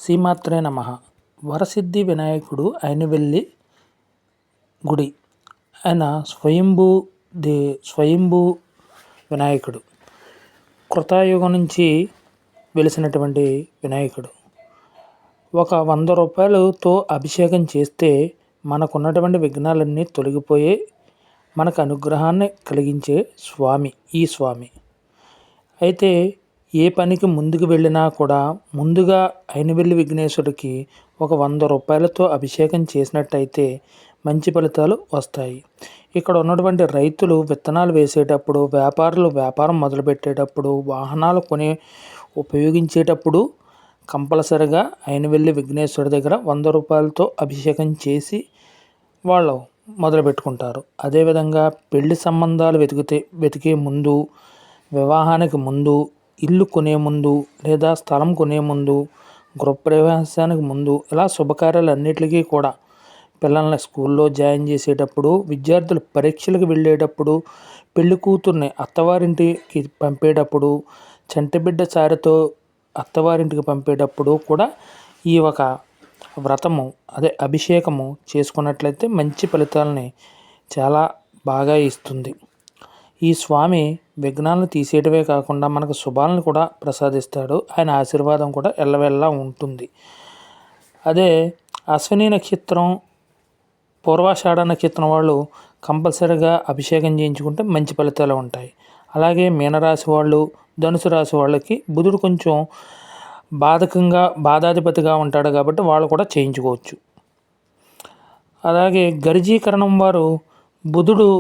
శ్రీమాత్రే నమః. వరసిద్ధి వినాయకుడు అయినవెల్లి గుడి. ఆయన స్వయంభూ వినాయకుడు. కృతయుగం నుంచి వెలిసినటువంటి వినాయకుడు. ఒక 100 రూపాయలతో అభిషేకం చేస్తే మనకున్నటువంటి విఘ్నాలన్నీ తొలగిపోయే మనకు అనుగ్రహాన్ని కలిగించే స్వామి ఈ స్వామి. అయితే ఏ పనికి ముందుకు వెళ్ళినా కూడా ముందుగా అయినవెల్లి విఘ్నేశ్వరుడికి ఒక 100 రూపాయలతో అభిషేకం చేసినట్టయితే మంచి ఫలితాలు వస్తాయి. ఇక్కడ ఉన్నటువంటి రైతులు విత్తనాలు వేసేటప్పుడు, వ్యాపారులు వ్యాపారం మొదలుపెట్టేటప్పుడు, వాహనాలు ఉపయోగించేటప్పుడు కంపల్సరిగా అయినవెల్లి విఘ్నేశ్వరుడి దగ్గర 100 రూపాయలతో అభిషేకం చేసి వాళ్ళు మొదలుపెట్టుకుంటారు. అదేవిధంగా పెళ్లి సంబంధాలు వెతికే ముందు, వివాహానికి ముందు, ఇల్లు కొనే ముందు లేదా స్థలం కొనే ముందు, గృహప్రవేశానికి ముందు, ఇలా శుభకార్యాలన్నిటికీ కూడా పిల్లల్ని స్కూల్లో జాయిన్ చేసేటప్పుడు, విద్యార్థులు పరీక్షలకు వెళ్ళేటప్పుడు, పెళ్లి కూతుర్ని అత్తవారింటికి పంపేటప్పుడు, చంటిబిడ్డ చారితో అత్తవారింటికి పంపేటప్పుడు కూడా ఈ ఒక వ్రతము అభిషేకము చేసుకున్నట్లయితే మంచి ఫలితాలని చాలా బాగా ఇస్తుంది. ఈ స్వామి విఘ్నాలను తీసేయడమే కాకుండా మనకు శుభాలను కూడా ప్రసాదిస్తాడు. ఆయన ఆశీర్వాదం కూడా ఎల్లవెల్లా ఉంటుంది. అదే అశ్విని నక్షత్రం, పూర్వాషాఢ నక్షత్రం వాళ్ళు కంపల్సరీగా అభిషేకం చేయించుకుంటే మంచి ఫలితాలు ఉంటాయి. అలాగే మీనరాశి వాళ్ళు, ధనుసు రాశి వాళ్ళకి బుధుడు కొంచెం బాధాధిపతిగా ఉంటాడు కాబట్టి వాళ్ళు కూడా చేయించుకోవచ్చు. అలాగే గర్జీకరణం వారు బుధుడు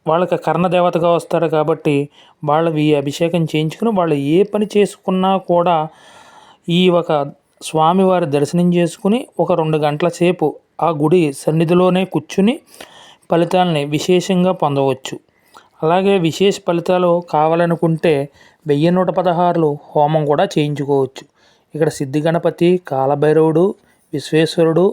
వాళ్ళకి కర్ణదేవతగా వస్తాడు కాబట్టి వాళ్ళు ఈ అభిషేకం చేయించుకుని వాళ్ళు ఏ పని చేసుకున్నా కూడా ఈ ఒక స్వామివారి దర్శనం చేసుకుని ఒక 2 గంటల సేపు ఆ గుడి సన్నిధిలోనే కూర్చుని ఫలితాలని విశేషంగా పొందవచ్చు. అలాగే విశేష ఫలితాలు కావాలనుకుంటే 1116 హోమం కూడా చేయించుకోవచ్చు. ఇక్కడ సిద్ధి గణపతి, కాలభైరవుడు, విశ్వేశ్వరుడు,